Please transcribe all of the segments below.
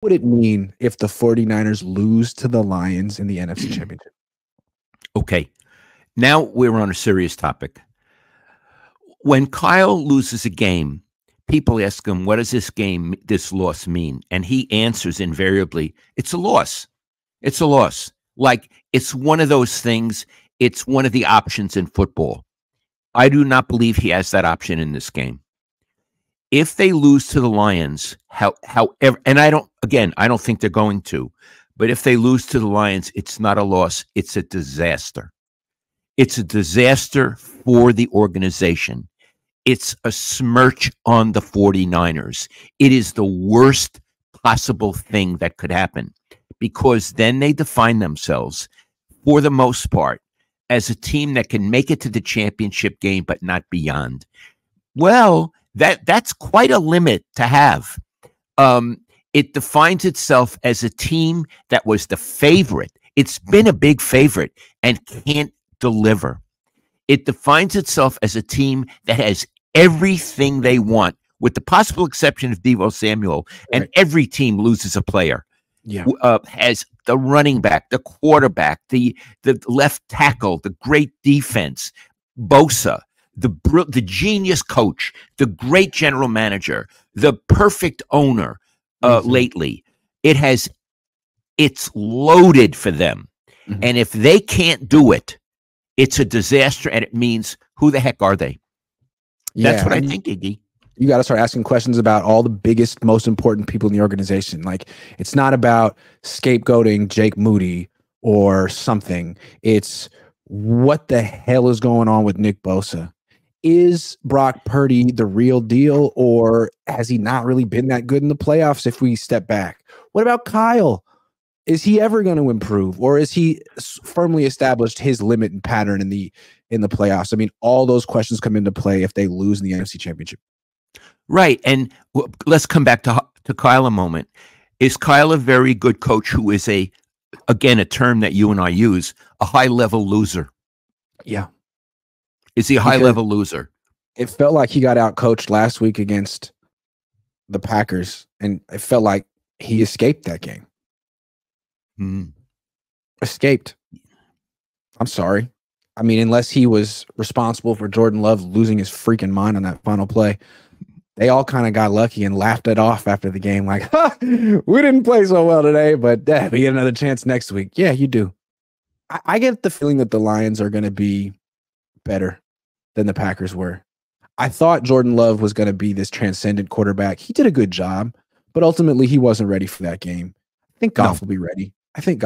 would it mean if the 49ers lose to the Lions in the NFC Championship? Okay. Now we're on a serious topic. When Kyle loses a game, people ask him, what does this loss mean? And he answers invariably, it's a loss. It's a loss. Like, it's one of those things. It's one of the options in football. I do not believe he has that option in this game. If they lose to the Lions, however, and I don't think they're going to, but if they lose to the Lions, it's not a loss. It's a disaster. It's a disaster for the organization. It's a smirch on the 49ers. It is the worst possible thing that could happen, because then they define themselves, for the most part, as a team that can make it to the championship game, but not beyond. Well, that's quite a limit to have. It defines itself as a team that was the favorite. It's been a big favorite and can't deliver. It defines itself as a team that has everything they want, with the possible exception of Deebo Samuel, and every team loses a player. Yeah. Has the running back, the quarterback, the left tackle, the great defense, Bosa, the genius coach, the great general manager, the perfect owner lately. It's loaded for them. Mm-hmm. And if they can't do it, it's a disaster, and it means, who the heck are they? That's what I think, Iggy. You got to start asking questions about all the biggest, most important people in the organization. Like, it's not about scapegoating Jake Moody or something. It's, what the hell is going on with Nick Bosa? Is Brock Purdy the real deal, or has he not really been that good in the playoffs if we step back? What about Kyle? Is he ever going to improve, or is he firmly established his limit and pattern in the playoffs? I mean, all those questions come into play if they lose in the NFC Championship. Right. And let's come back to Kyle a moment. Is Kyle a very good coach who is again, a term that you and I use, a high-level loser? Yeah. Is he a high-level loser? It felt like he got out-coached last week against the Packers, and it felt like he escaped that game. Escaped. I'm sorry. I mean, unless he was responsible for Jordan Love losing his freaking mind on that final play, they all kind of got lucky and laughed it off after the game. Like, we didn't play so well today, but we get another chance next week. Yeah, you do. I get the feeling that the Lions are going to be better than the Packers were. I thought Jordan Love was going to be this transcendent quarterback. He did a good job, but ultimately he wasn't ready for that game. I think Goff will be ready. I think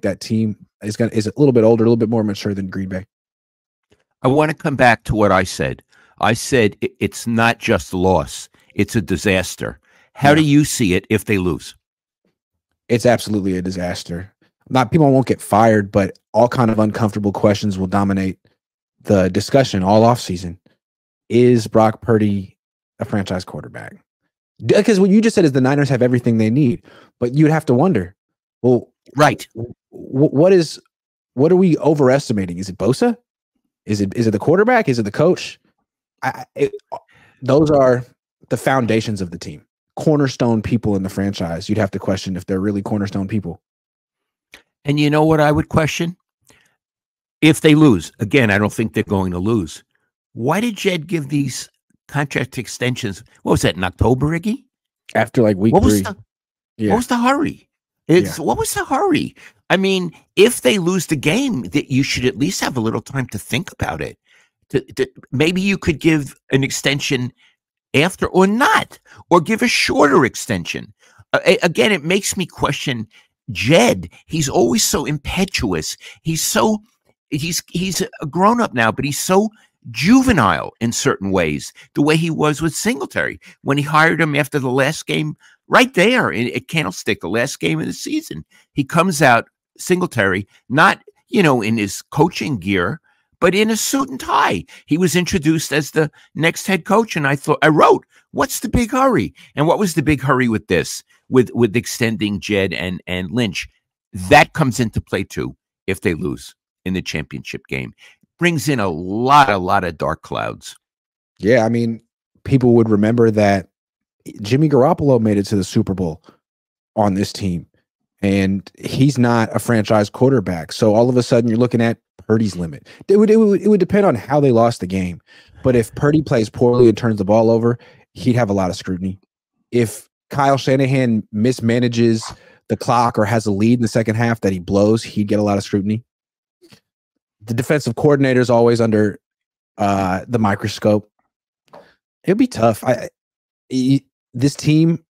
that team is a little bit older, a little bit more mature than Green Bay. I want to come back to what I said. I said it's not just a loss. It's a disaster. How do you see it if they lose? It's absolutely a disaster. People won't get fired, but all kind of uncomfortable questions will dominate the discussion all offseason. Is Brock Purdy a franchise quarterback? Because what you just said is the Niners have everything they need, but you'd have to wonder, well, right. What are we overestimating? Is it Bosa? Is it the quarterback? Is it the coach? Those are the foundations of the team. Cornerstone people in the franchise. You'd have to question if they're really cornerstone people. And you know what I would question? If they lose, again, I don't think they're going to lose. Why did Jed give these contract extensions? What was that, in October, Iggy? After like week 3. What was the hurry? What was the hurry? I mean, if they lose the game, that you should at least have a little time to think about it. Maybe you could give an extension after, or not, or give a shorter extension. Again, it makes me question Jed. He's always so impetuous. He's a grown up now, but he's so juvenile in certain ways, the way he was with Singletary when he hired him after the last game right there at Candlestick, the last game of the season. He comes out, Singletary, not, in his coaching gear, but in a suit and tie. He was introduced as the next head coach, and I wrote, what's the big hurry? And what was the big hurry with this, with extending Jed and Lynch? That comes into play too if they lose in the championship game. Brings in a lot of dark clouds. Yeah, I mean, people would remember that Jimmy Garoppolo made it to the Super Bowl on this team, and he's not a franchise quarterback. So all of a sudden, you're looking at Purdy's limit. It would depend on how they lost the game. But if Purdy plays poorly and turns the ball over, he'd have a lot of scrutiny. If Kyle Shanahan mismanages the clock or has a lead in the second half that he blows, he'd get a lot of scrutiny. The defensive coordinator is always under the microscope. It'd be tough. This team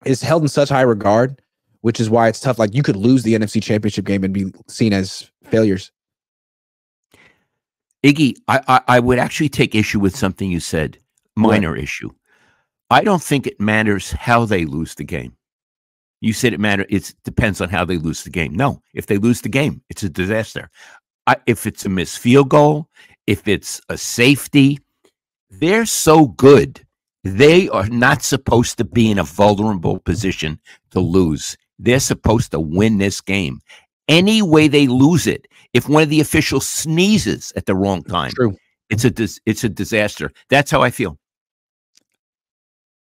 is held in such high regard, which is why it's tough. Like, you could lose the NFC Championship game and be seen as failures. Iggy, I would actually take issue with something you said, minor issue. I don't think it matters how they lose the game. You said it depends on how they lose the game. No, if they lose the game, it's a disaster. If it's a missed field goal, if it's a safety, they're so good. They are not supposed to be in a vulnerable position to lose. They're supposed to win this game. Any way they lose it, if one of the officials sneezes at the wrong time, it's a disaster. That's how I feel.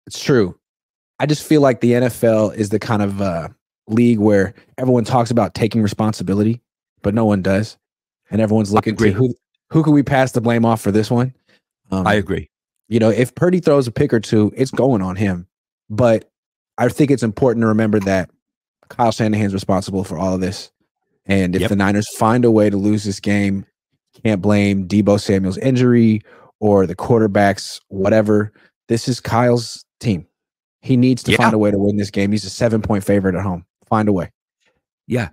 It's true. I just feel like the NFL is the kind of league where everyone talks about taking responsibility, but no one does, and everyone's looking to who can we pass the blame off for this one. I agree. You know, if Purdy throws a pick or two, it's going on him. But I think it's important to remember that Kyle Shanahan's responsible for all of this. And if the Niners find a way to lose this game, can't blame Deebo Samuel's injury or the quarterbacks, whatever. This is Kyle's team. He needs to find a way to win this game. He's a 7-point favorite at home. Find a way. Yeah,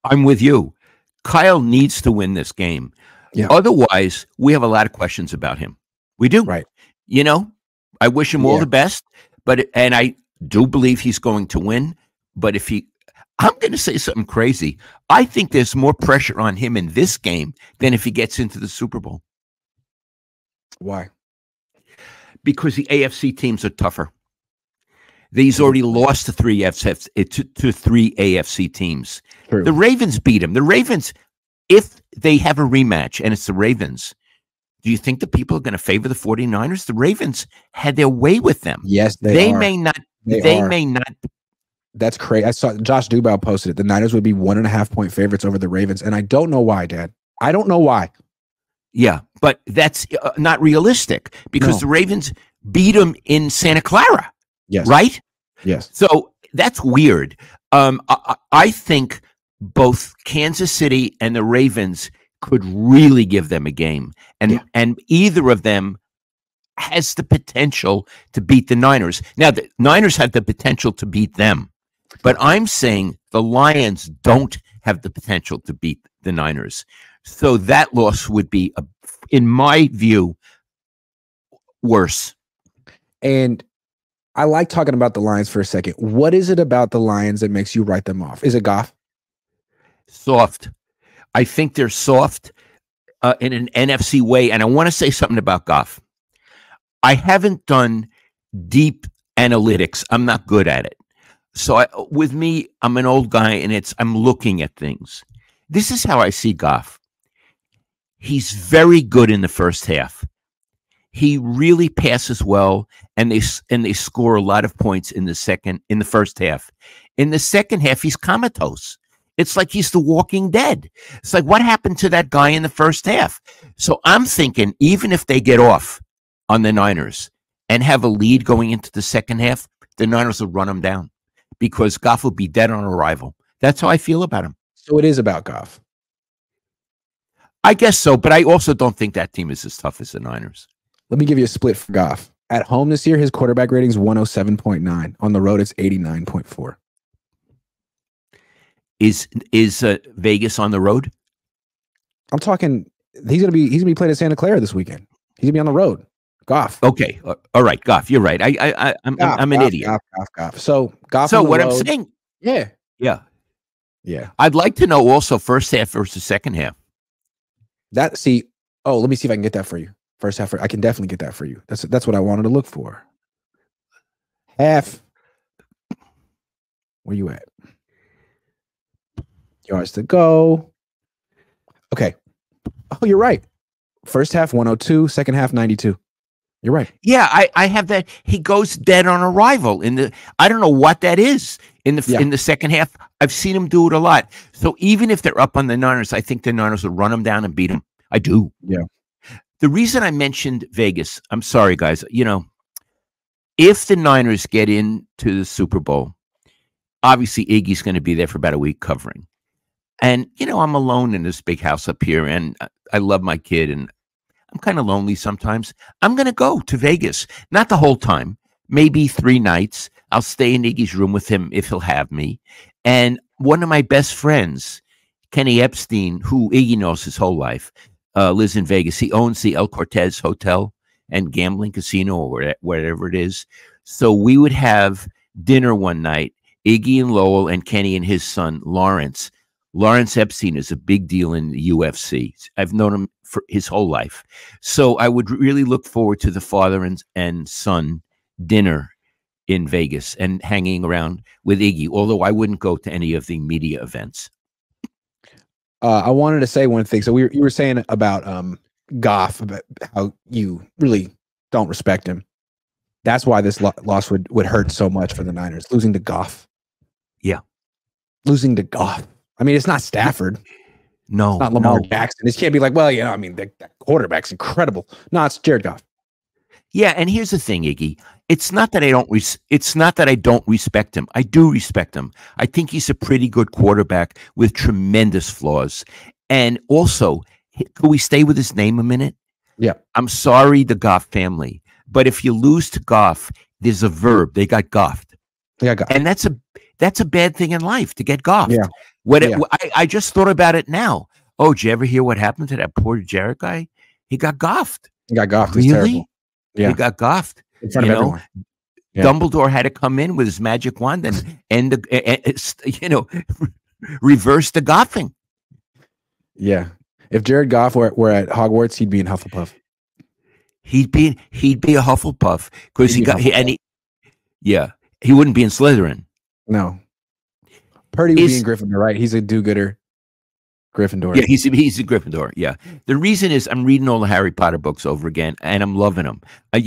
I'm with you. Kyle needs to win this game. Yeah. Otherwise, we have a lot of questions about him. We do. Right. You know, I wish him all the best, and I do believe he's going to win. But I'm going to say something crazy. I think there's more pressure on him in this game than if he gets into the Super Bowl. Why? Because the AFC teams are tougher. He's already lost to three AFC teams. True. The Ravens beat him. The Ravens, if they have a rematch and it's the Ravens, do you think the people are going to favor the 49ers? The Ravens had their way with them. Yes, they may not. They may not. That's crazy. I saw Josh Dubow posted it. The Niners would be 1.5-point favorites over the Ravens. And I don't know why, Dad. I don't know why. Yeah, but that's not realistic because the Ravens beat them in Santa Clara. Yes. Right? Yes. So that's weird. I think both Kansas City and the Ravens could really give them a game. And either of them has the potential to beat the Niners. Now, the Niners have the potential to beat them. But I'm saying the Lions don't have the potential to beat the Niners. So that loss would be, in my view, worse. And I like talking about the Lions for a second. What is it about the Lions that makes you write them off? Is it Goff? Soft. I think they're soft in an NFC way. And I want to say something about Goff. I haven't done deep analytics. I'm not good at it. So with me, I'm an old guy, and I'm looking at things. This is how I see Goff. He's very good in the first half. He really passes well, and they score a lot of points in the first half. In the second half, he's comatose. It's like he's the Walking Dead. It's like, what happened to that guy in the first half? So I'm thinking, even if they get off on the Niners and have a lead going into the second half, the Niners will run them down because Goff will be dead on arrival. That's how I feel about him. So it is about Goff. I guess so, but I also don't think that team is as tough as the Niners. Let me give you a split for Goff. At home this year, his quarterback rating is 107.9. On the road, it's 89.4. Is Vegas on the road? I'm talking. He's gonna be playing at Santa Clara this weekend. He's gonna be on the road. Goff. Okay, all right, Goff. You're right. I'm an idiot. Goff. So Goff. So what I'm saying? Yeah. I'd like to know also first half versus second half. Let me see if I can get that for you. First half. I can definitely get that for you. That's what I wanted to look for. Half. Where you at? Yards to go. Okay. Oh, you're right. First half 102, second half 92. You're right. Yeah, I have that. He goes dead on arrival in the. I don't know what that is in the second half. I've seen him do it a lot. So even if they're up on the Niners, I think the Niners will run them down and beat them. I do. Yeah. The reason I mentioned Vegas, I'm sorry, guys. If the Niners get into the Super Bowl, obviously Iggy's going to be there for about a week covering. And, I'm alone in this big house up here, and I love my kid, and I'm kind of lonely sometimes. I'm going to go to Vegas, not the whole time, maybe 3 nights. I'll stay in Iggy's room with him if he'll have me. And one of my best friends, Kenny Epstein, who Iggy knows his whole life, lives in Vegas. He owns the El Cortez Hotel and Gambling Casino, or wherever it is. So we would have dinner one night, Iggy and Lowell and Kenny and his son, Lawrence. Lawrence Epstein is a big deal in the UFC. I've known him for his whole life. So I would really look forward to the father and son dinner in Vegas and hanging around with Iggy, although I wouldn't go to any of the media events. I wanted to say one thing. So you were saying about Goff, about how you really don't respect him. That's why this loss would hurt so much for the Niners, losing to Goff. Yeah. Losing to Goff. I mean, it's not Stafford. No. It's not Lamar Jackson. It can't be like, well, I mean, that quarterback's incredible. No, it's Jared Goff. Yeah, and here's the thing, Iggy. It's not that I don't respect him. I do respect him. I think he's a pretty good quarterback with tremendous flaws. And also, could we stay with his name a minute? Yeah. I'm sorry, the Goff family. But if you lose to Goff, there's a verb. They got goffed. Yeah, Goff. And that's a bad thing in life, to get goffed. Yeah. I just thought about it now. Oh, did you ever hear what happened to that poor Jared guy? He got goffed. He got goffed. Really? Yeah. He got goffed. In front of everyone. Yeah. Dumbledore had to come in with his magic wand and reverse the goffing. Yeah. If Jared Goff were at Hogwarts, he'd be in Hufflepuff. He'd be a Hufflepuff because he wouldn't be in Slytherin. No. Purdy would be in Gryffindor, right? He's a do-gooder. Gryffindor. Yeah, he's a Gryffindor. Yeah. The reason is I'm reading all the Harry Potter books over again, and I'm loving them. I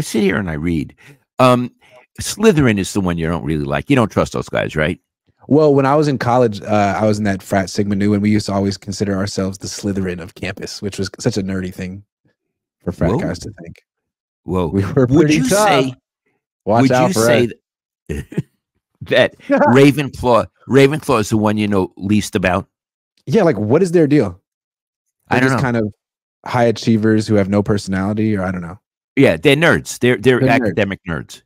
sit here and I read. Slytherin is the one you don't really like. You don't trust those guys, right? Well, when I was in college, I was in that frat Sigma Nu, and we used to always consider ourselves the Slytherin of campus, which was such a nerdy thing for frat guys to think. Whoa. We were pretty tough. Watch out for us. That Ravenclaw is the one you know least about? Yeah, like what is their deal? I don't know. Kind of high achievers who have no personality, or I don't know. Yeah, they're nerds. They're academic nerds.